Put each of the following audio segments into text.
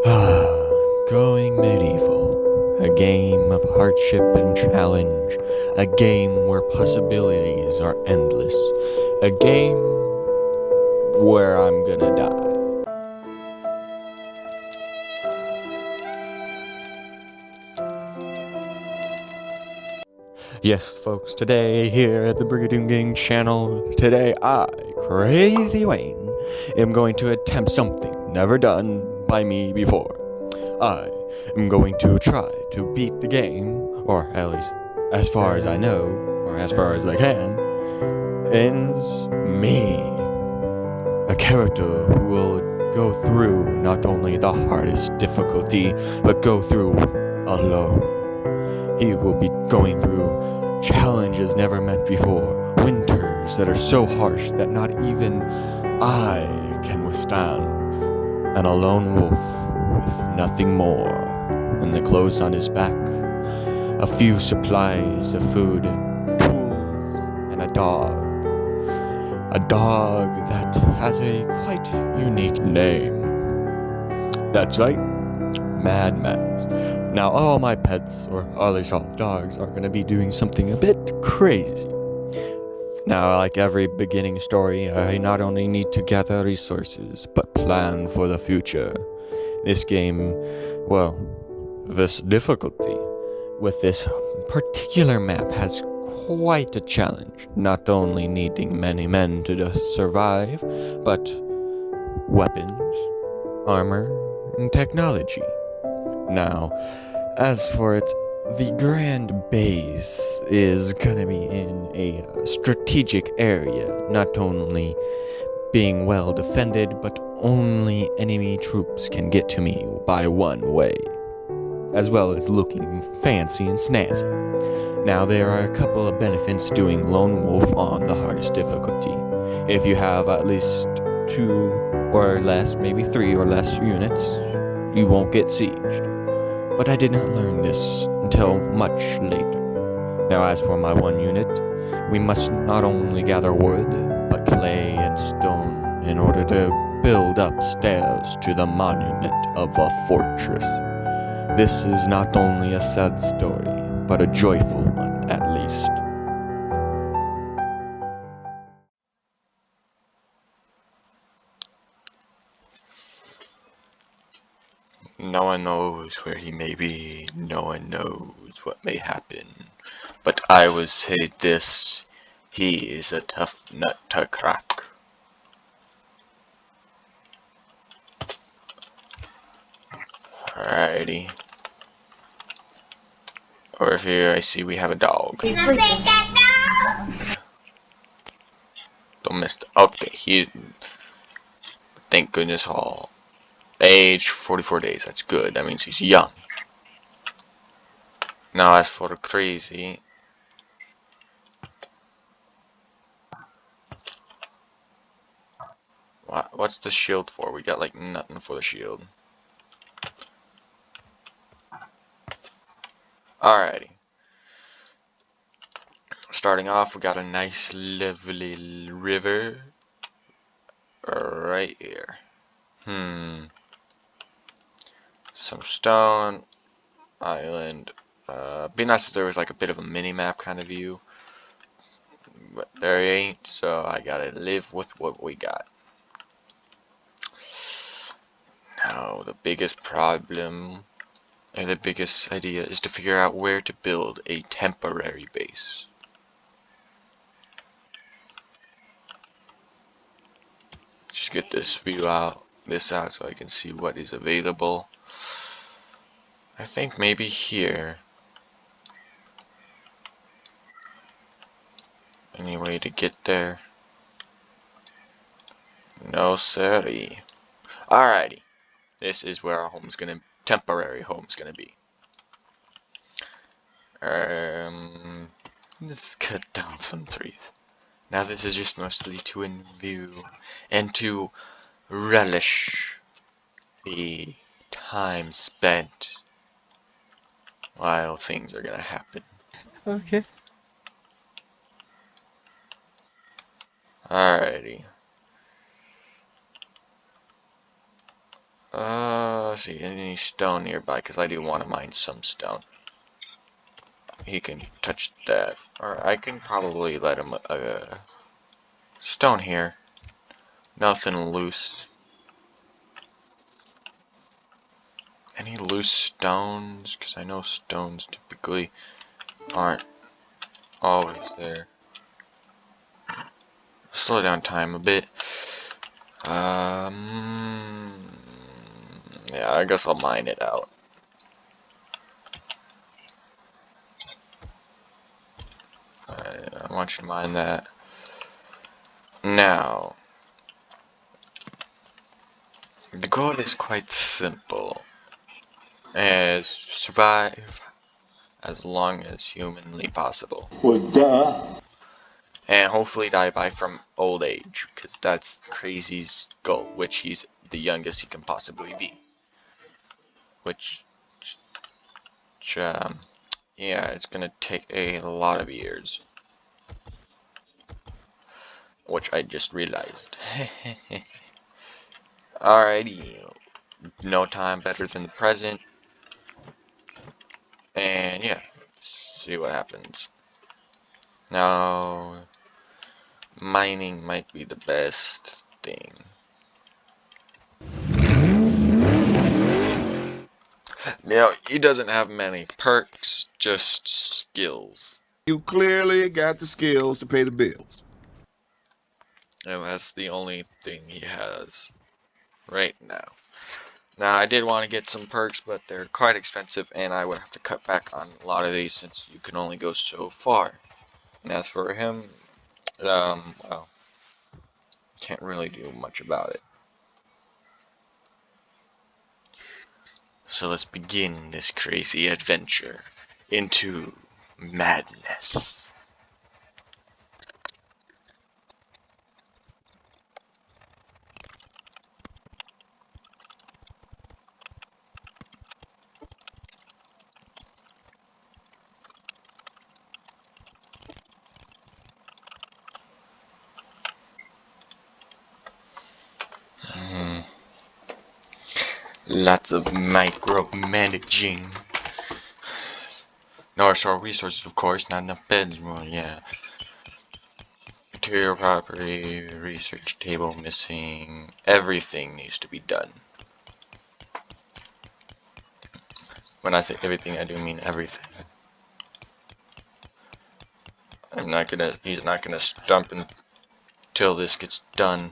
Going Medieval. A game of hardship and challenge. A game where possibilities are endless. A game where I'm gonna die. Yes, folks, today here at the Brigadoon Gang channel, today I, Crazy Wayne, am going to attempt something never done by me before. I am going to try to beat the game, or at least as far as I know, or as far as I can, ends me. A character who will go through not only the hardest difficulty, but go through alone. He will be going through challenges never met before, winters that are so harsh that not even I can withstand, and a lone wolf with nothing more than the clothes on his back, a few supplies of food, tools, and a dog. A dog that has a quite unique name. That's right, Mad Max. Now, all my pets, or at least all dogs, are going to be doing something a bit crazy. Now, like every beginning story, I not only need to gather resources, but plan for the future. This game, well, this difficulty with this particular map has quite a challenge. Not only needing many men to just survive, but weapons, armor, and technology. Now, as for it, the grand base is gonna be in a strategic area, not only being well defended, but only enemy troops can get to me by one way, as well as looking fancy and snazzy. Now, there are a couple of benefits doing Lone Wolf on the hardest difficulty. If you have at least 2 or less, maybe 3 or less units, you won't get sieged. But I did not learn this until much later. Now, as for my 1 unit, we must not only gather wood, but clay and stone in order to build up stairs to the monument of a fortress. This is not only a sad story, but a joyful one at least. No one knows where he may be, no one knows what may happen. But I will say this, he is a tough nut to crack. Alrighty. Over here I see we have a dog. Don't miss the, okay, he, thank goodness all. Age 44 days, that's good, that means he's young. Now as for the crazy, what's the shield for? We got like nothing for the shield. Alrighty. Starting off, we got a nice lovely river right here. Some stone, island. Be nice if there was like a bit of a mini-map kind of view. But there ain't, so I gotta live with what we got. Now, the biggest problem, or the biggest idea, is to figure out where to build a temporary base. Just get this view out, so I can see what is available. I think maybe here. Any way to get there? No siree. Alrighty. This is where our temporary home's gonna be. Let's cut down some trees. Now this is just mostly to view and to relish the time spent while things are gonna happen. Okay. Alrighty. let's see, any stone nearby, because I do want to mine some stone. He can touch that. Or I can probably let him stone here. Nothing loose. Any loose stones? Because I know stones typically aren't always there. Slow down time a bit. Yeah, I guess I'll mine it out. I want you to mine that. Now, the goal is quite simple. As survive as long as humanly possible. Well, duh. And hopefully die by from old age, because that's Crazy's goal, which he's the youngest he can possibly be. Which yeah, it's gonna take a lot of years. Which I just realized. Alrighty, no time better than the present. And yeah, see what happens. Now, mining might be the best thing. Now, he doesn't have many perks, just skills. You clearly got the skills to pay the bills. And that's the only thing he has right now. Now, I did want to get some perks, but they're quite expensive, and I would have to cut back on a lot of these since you can only go so far. And as for him, well, can't really do much about it. So let's begin this crazy adventure into madness. Lots of micromanaging. North Shore resources, of course, not enough beds. Well, yeah. Material property, research table missing. Everything needs to be done. When I say everything, I do mean everything. He's not gonna stump until this gets done.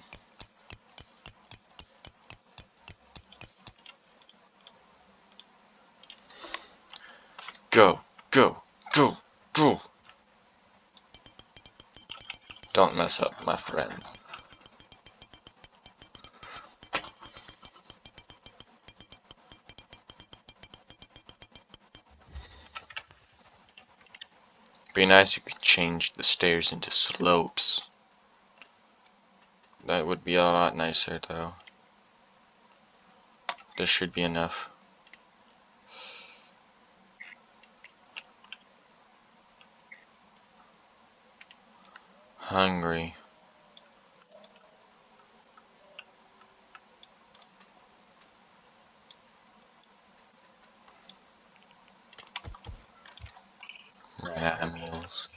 Go, go, go, go. Don't mess up, my friend. Be nice if you could change the stairs into slopes. That would be a lot nicer, though. This should be enough. Hungry. Ran out of meals.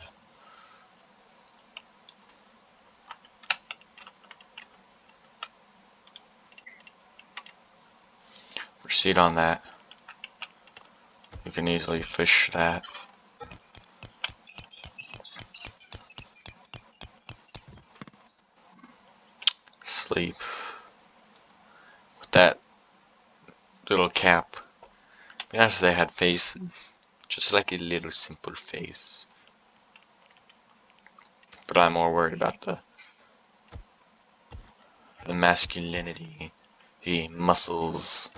Proceed on that. You can easily fish that. Sleep. With that little cap. Be nice if they had faces. Just like a little simple face. But I'm more worried about the masculinity, the muscles.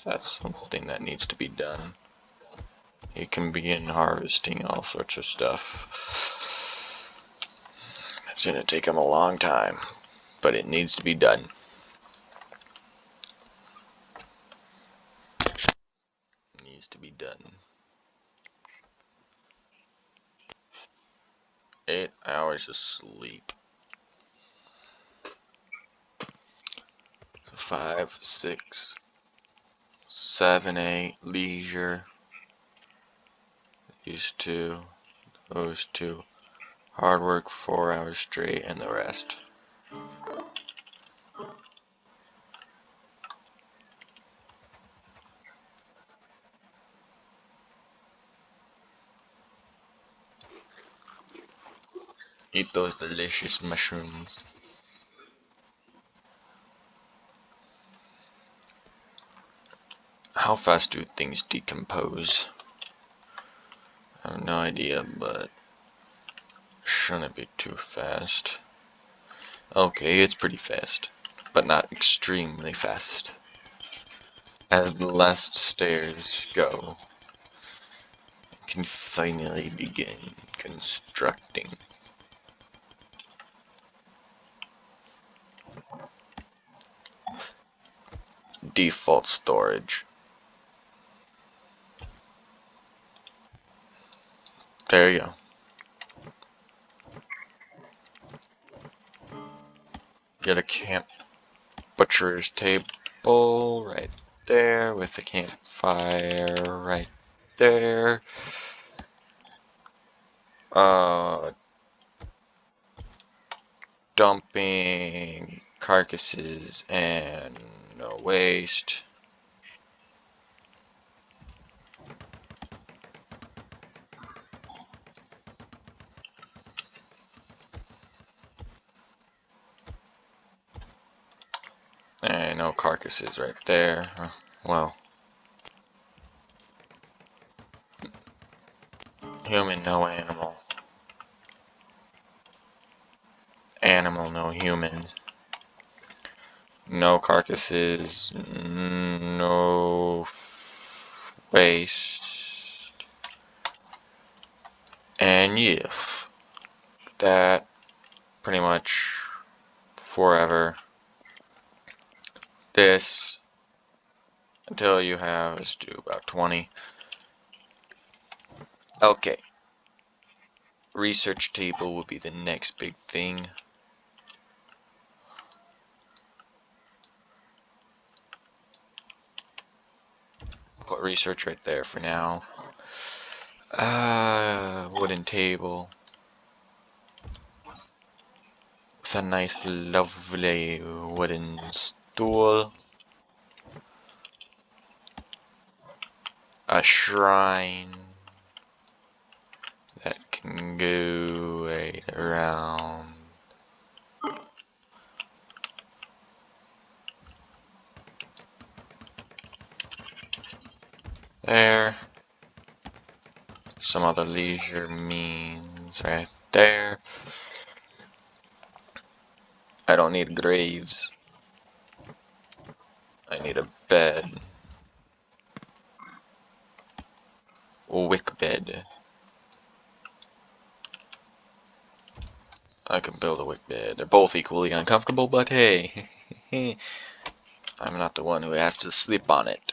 That's something that needs to be done. You can begin harvesting all sorts of stuff. It's gonna take him a long time, but it needs to be done. It needs to be done. 8 hours of sleep. 5, 6, 7, 8, leisure. These two, those two. Hard work 4 hours straight, and the rest. Eat those delicious mushrooms. How fast do things decompose? I have no idea, but shouldn't be too fast. Okay, it's pretty fast, but not extremely fast. As the last stairs go, I can finally begin constructing. Default storage. There you go. Get a camp butcher's table right there with the campfire right there. Dumping carcasses and no waste. And no carcasses right there. Well, human, no animal. Animal, no human. No carcasses, no waste. And yeah, that pretty much forever. This until you have, let's do about 20. Okay. Research table will be the next big thing. Put research right there for now. Wooden table. With a nice lovely wooden stool. A shrine that can go right around. There. Some other leisure means right there. I don't need graves. I need a bed. Wick bed. I can build a wick bed. They're both equally uncomfortable, but hey. I'm not the one who has to sleep on it.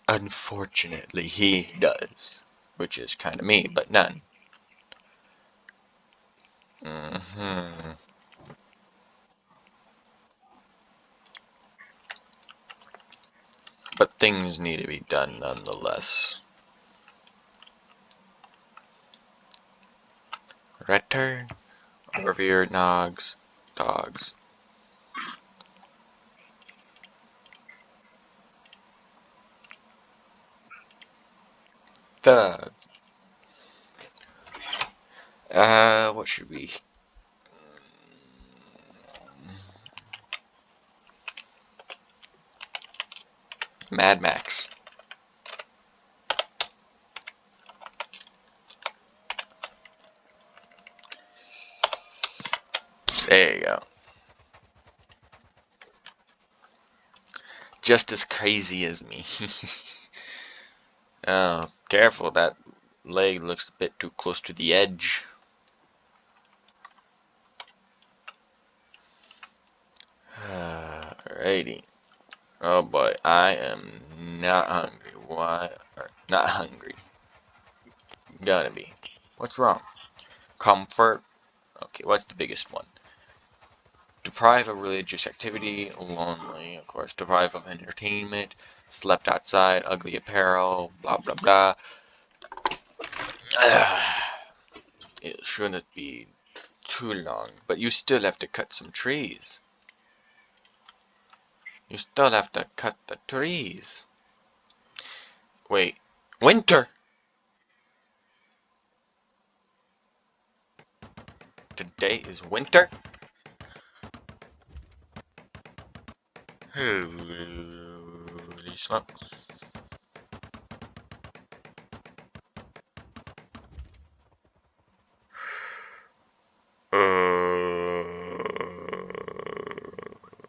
Unfortunately, he does. Which is kind of me, but none. But things need to be done nonetheless. Return. Revered Nogs. Dogs. Thug. What should we? Mad Max. There you go. Just as crazy as me. Oh, careful, that leg looks a bit too close to the edge. Alrighty. Oh boy, I am not hungry. Why? Not hungry. Gotta be. What's wrong? Comfort. Okay, what's the biggest one? Deprive of religious activity, lonely, of course. Deprive of entertainment, slept outside, ugly apparel, blah blah blah. It shouldn't be too long, but you still have to cut some trees. You still have to cut the trees. Wait, winter! Today is winter? Holy smokes.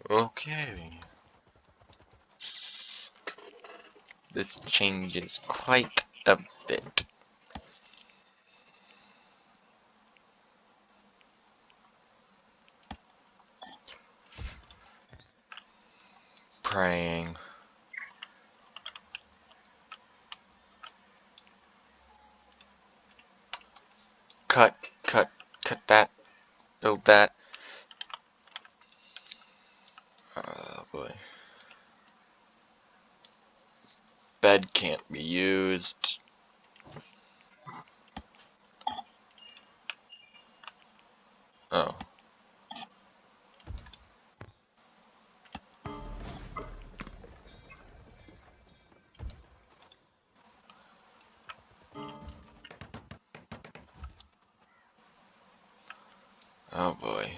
Okay. This changes quite a bit. Praying. Cut that, build that. Oh boy. Bed can't be used. Oh. Oh boy.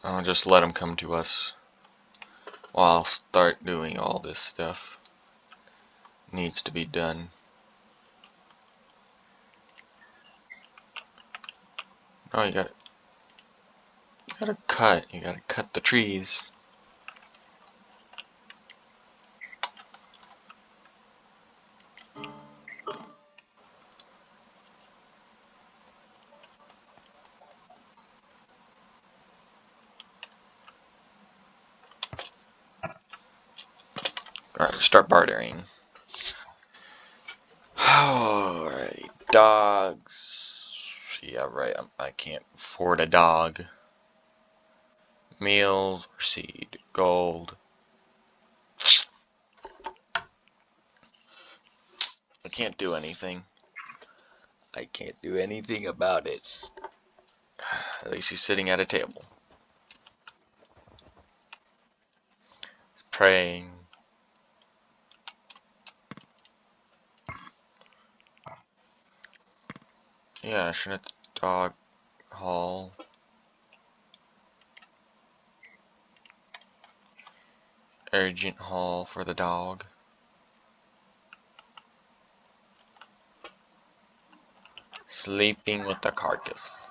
I'll just let them come to us while I'll start doing all this stuff. Needs to be done. Oh, you gotta cut. You gotta cut the trees. Alright, start bartering. Alrighty, dogs. Yeah, right. I can't afford a dog. Meals, seed, gold. I can't do anything. I can't do anything about it. At least he's sitting at a table. He's praying. Yeah, shouldn't the dog hall? Urgent haul for the dog. Sleeping with the carcass.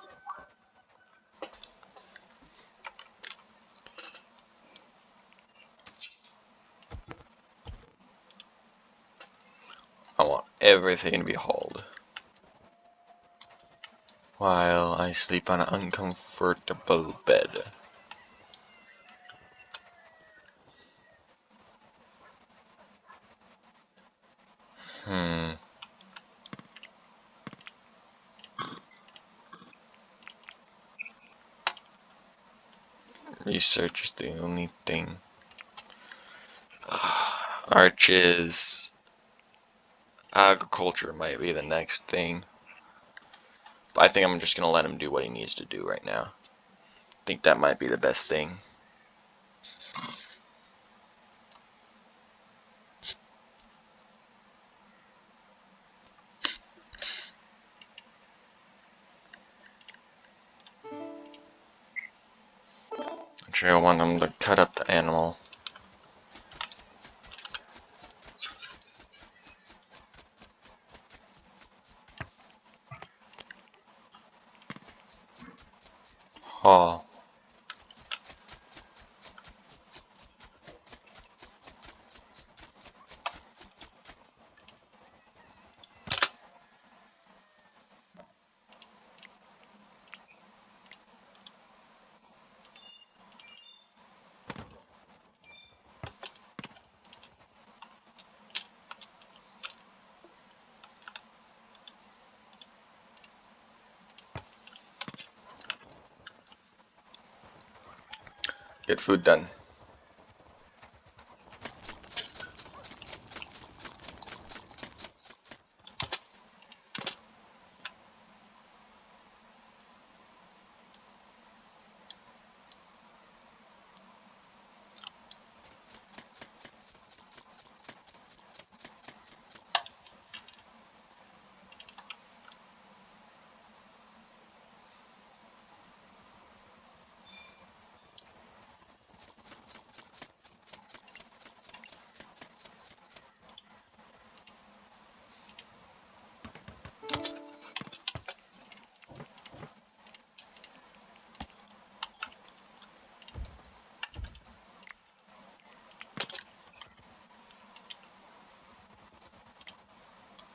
I want everything to be hauled. While I sleep on an uncomfortable bed. Research is the only thing. Arches. Agriculture might be the next thing. But I think I'm just going to let him do what he needs to do right now. I think that might be the best thing. Actually, I want him to cut up the animal. Oh. Get food done.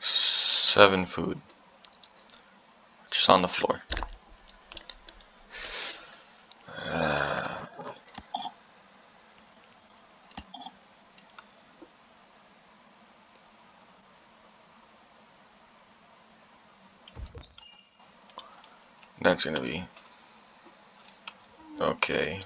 Seven food. Just on the floor. That's gonna be okay.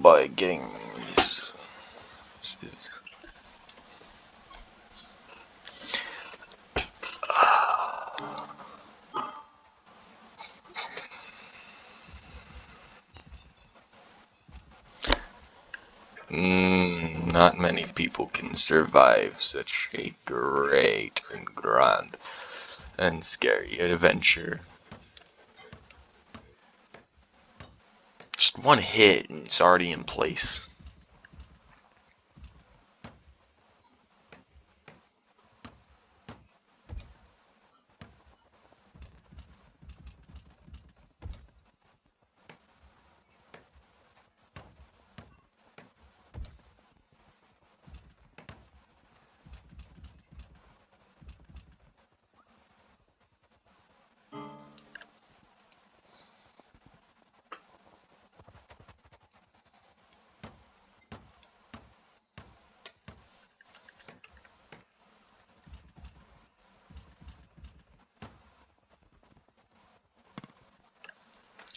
By getting these. Not many people can survive such a great and grand and scary adventure. Just one hit and it's already in place.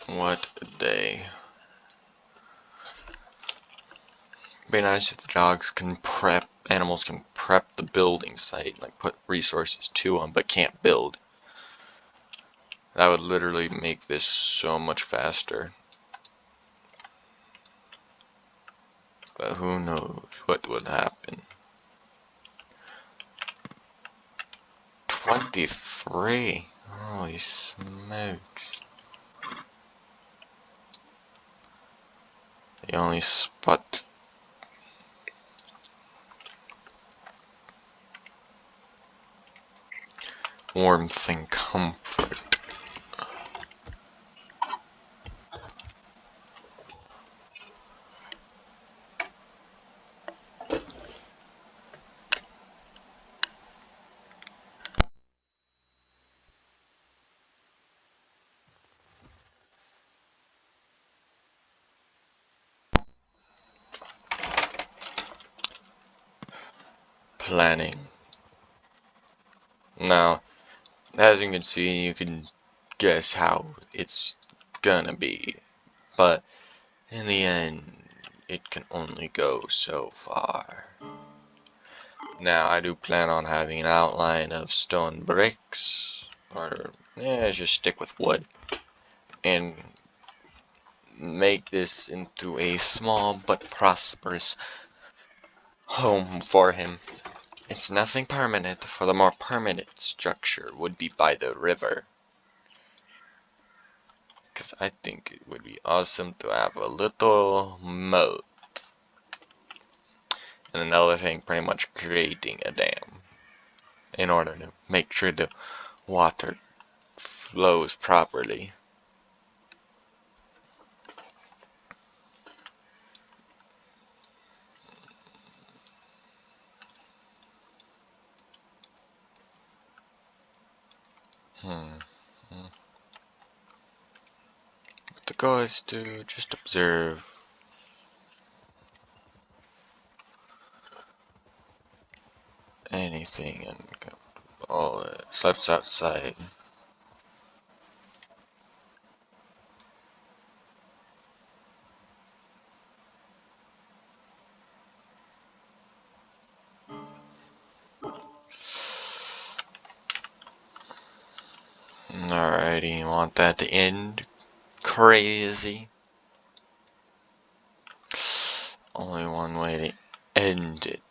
What a day. Be nice if the animals can prep the building site, like put resources to them, but can't build. That would literally make this so much faster. But who knows what would happen. 23. Holy smokes. The only spot. Warmth and comfort. Planning. Now, as you can see, you can guess how it's gonna be, but in the end, it can only go so far. Now, I do plan on having an outline of stone bricks, or just stick with wood, and make this into a small but prosperous home for him. It's nothing permanent, for the more permanent structure would be by the river. Because I think it would be awesome to have a little moat. And another thing, pretty much creating a dam in order to make sure the water flows properly. The goal is to just observe anything and all slept outside. Alrighty, you want that to end crazy? Only one way to end it.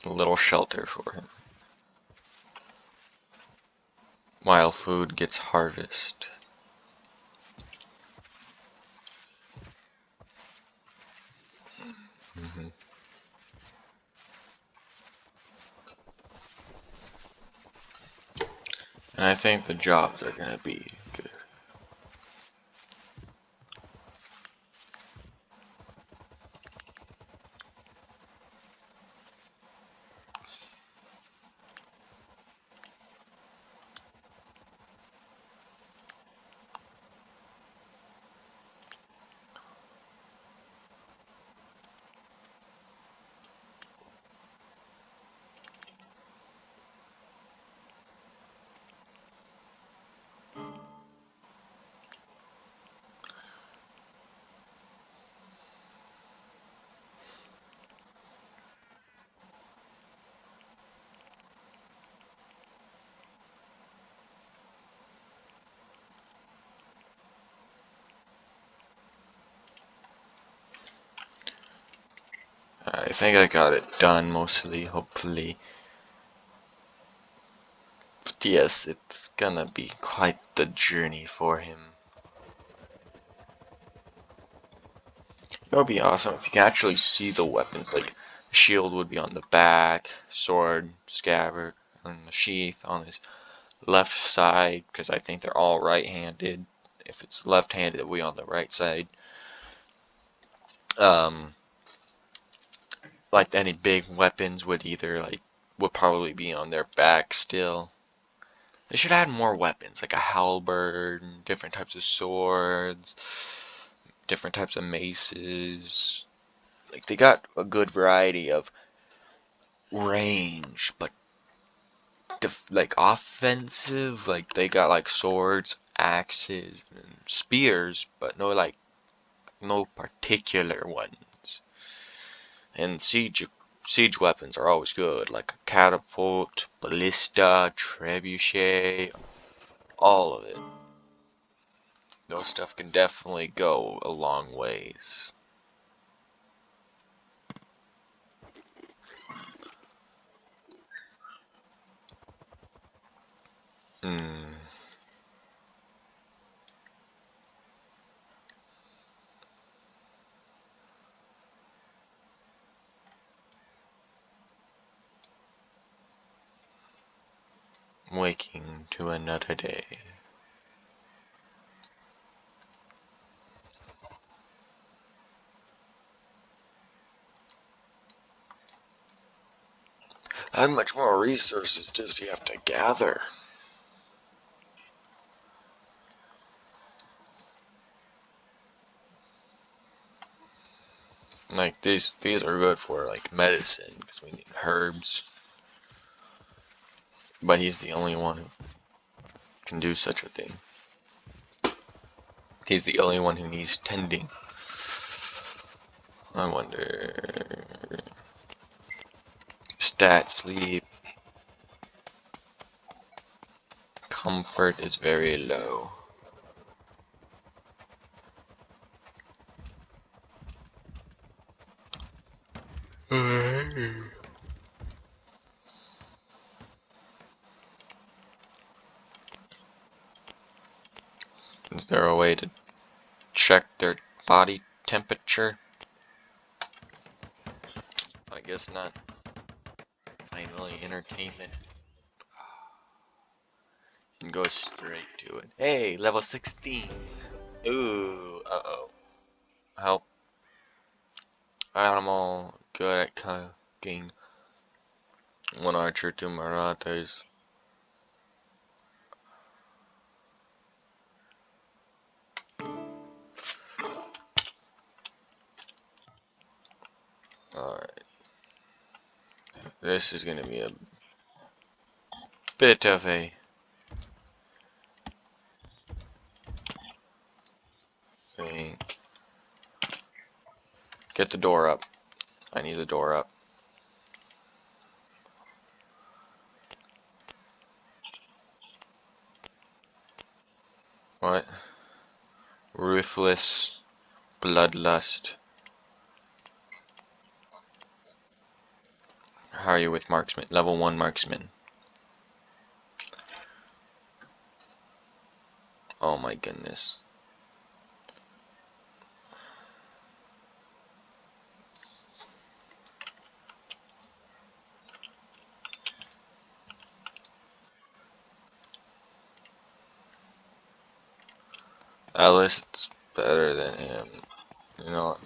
A little shelter for him while food gets harvested. And I think the jobs are gonna be good. I think I got it done mostly, hopefully. But yes, it's gonna be quite the journey for him. It would be awesome if you could actually see the weapons, like shield would be on the back, sword, scabbard, and the sheath on his left side, because I think they're all right-handed. If it's left-handed, it will be on the right side. Like any big weapons would probably be on their back still. They should add more weapons, like a halberd, different types of swords, different types of maces. Like they got a good variety of range, but like offensive. Like they got like swords, axes, and spears, but no particular ones. And siege weapons are always good, like a catapult, ballista, trebuchet, all of it. Those stuff can definitely go a long ways. Hmm. Waking to another day. How much more resources does he have to gather? Like these are good for like medicine because we need herbs. But he's the only one who can do such a thing. He's the only one who needs tending. I wonder. Stat, sleep, comfort is very low. Is there a way to check their body temperature? I guess not. Finally, entertainment. And go straight to it. Hey, level 16. Ooh, uh-oh. Help. Animal, good at cooking. One archer, two marauders. This is gonna be a bit of a thing. Get the door up. I need the door up. What? Ruthless bloodlust. How are you with marksman? Level 1 marksman. Oh my goodness. Alice better than him. You know.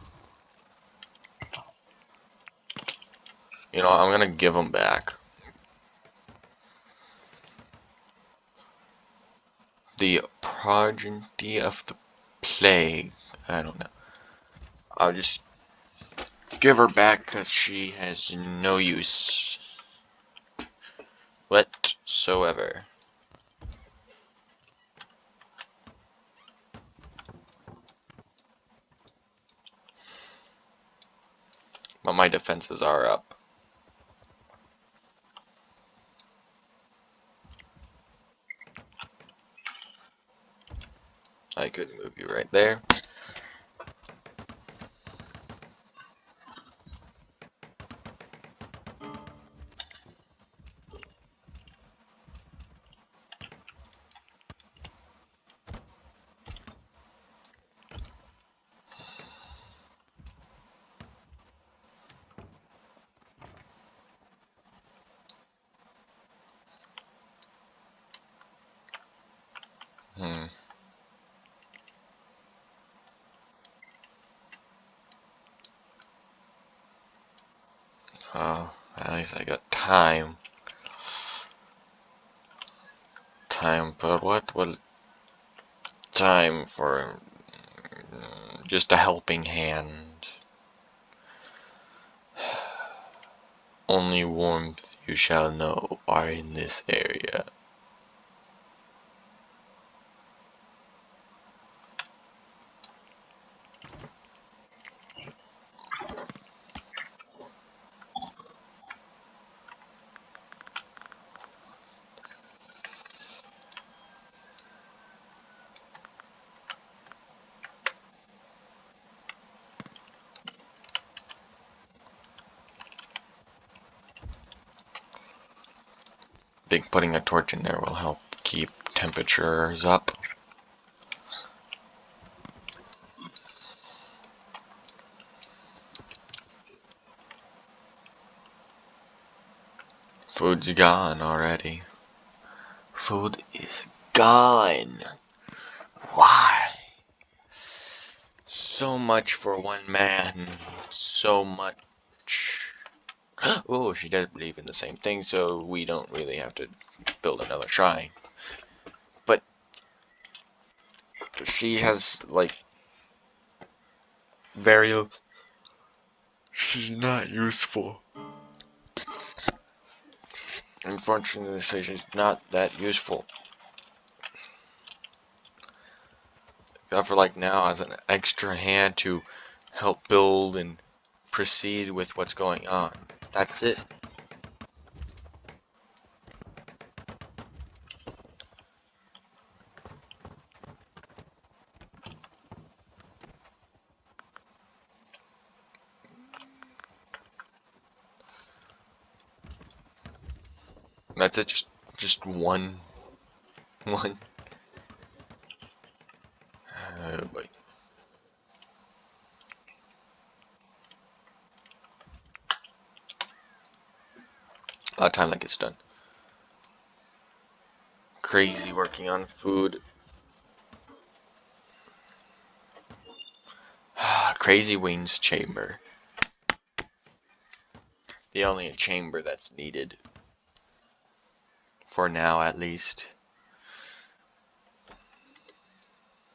I'm gonna give him back. The progeny of the plague. I don't know. I'll just give her back because she has no use whatsoever. But my defenses are up. I could move you right there. Oh, at least I got time. Time for what? Well, time for just a helping hand. Only warmth you shall know are in this area. Think putting a torch in there will help keep temperatures up. Food's gone already. Food is gone. Why? So much for one man. So much. Oh, she does believe in the same thing, so we don't really have to build another shrine. But she has, like, she's not useful. Unfortunately, she's not that useful. Got for, like, now as an extra hand to help build and proceed with what's going on. That's it. That's it. Just one. Boy. A lot of time that gets done. Crazy working on food. Crazy Wings Chamber. The only chamber that's needed. For now, at least.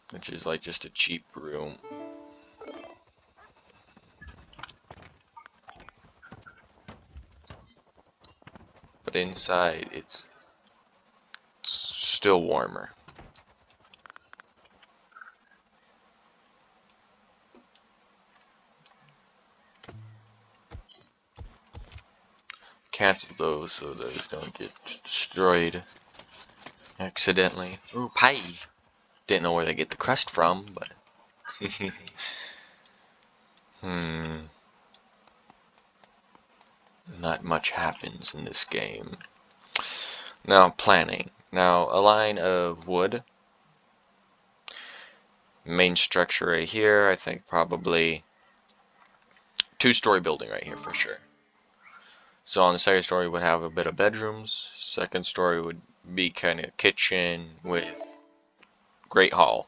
Which is like just a cheap room. but inside it's still warmer. Cancel those so those don't get destroyed accidentally. Ooh, pie! Didn't know where they get the crust from, but not much happens in this game. Now planning. Now a line of wood. Main structure right here. I think probably two-story building right here for sure. So on the second story would have a bit of bedrooms. Second story would be kind of kitchen with great hall.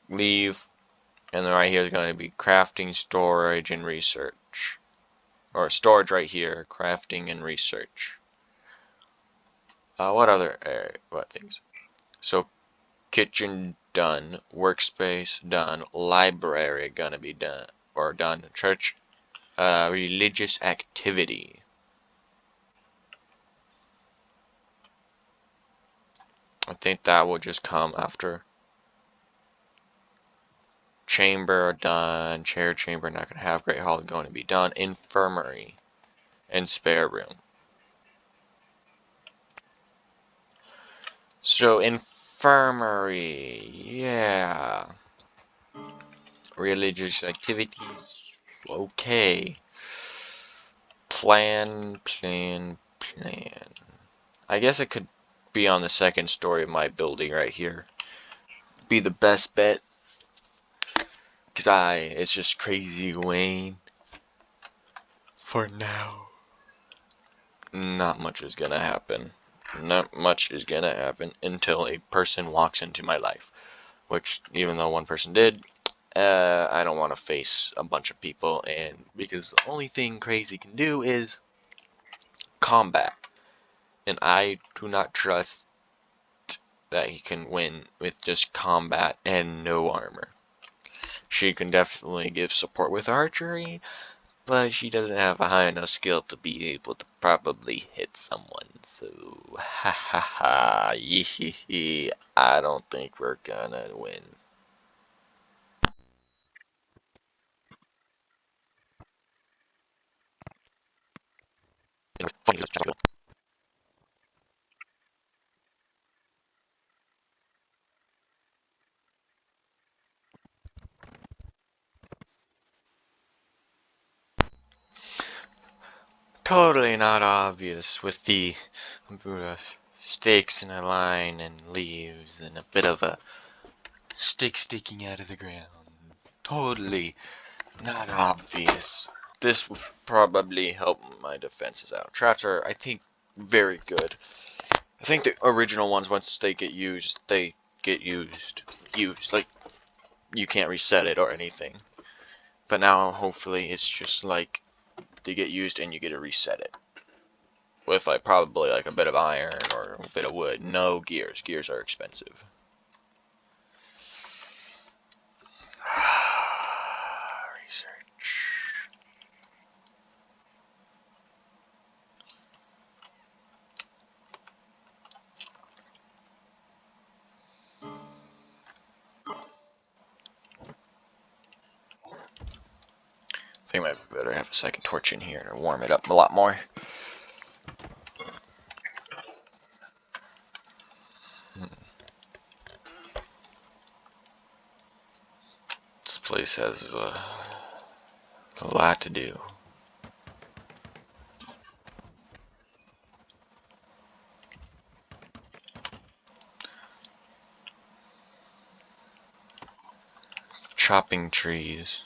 Leave, and then right here is going to be crafting, storage, and research. Or storage right here, crafting and research. What things? So kitchen done, workspace done, library gonna be done or done, church, religious activity. I think that will just come after. Chamber done, chair chamber not gonna have, great hall going to be done, infirmary, and spare room. So infirmary, yeah. Religious activities, okay. Plan. I guess it could be on the second story of my building right here. Be the best bet. Cause it's just Crazy Wayne. For now. Not much is gonna happen. Not much is gonna happen until a person walks into my life. Which, even though one person did, I don't want to face a bunch of people, and because the only thing Crazy can do is combat. And I do not trust that he can win with just combat and no armor. She can definitely give support with archery, but she doesn't have a high enough skill to be able to probably hit someone. So, ha ha ha, yee, I don't think we're gonna win. Totally not obvious with the stakes in a line and leaves and a bit of a stick sticking out of the ground. Totally not obvious. This would probably help my defenses out. Traps are, I think, very good. I think the original ones, once they get used, used. Like, you can't reset it or anything. But now, hopefully, it's just like they get used and you get to reset it. With like probably like a bit of iron or a bit of wood. No gears. Gears are expensive. Research. I think I might better have a second torch in here to warm it up a lot more. This place has a lot to do. Chopping trees.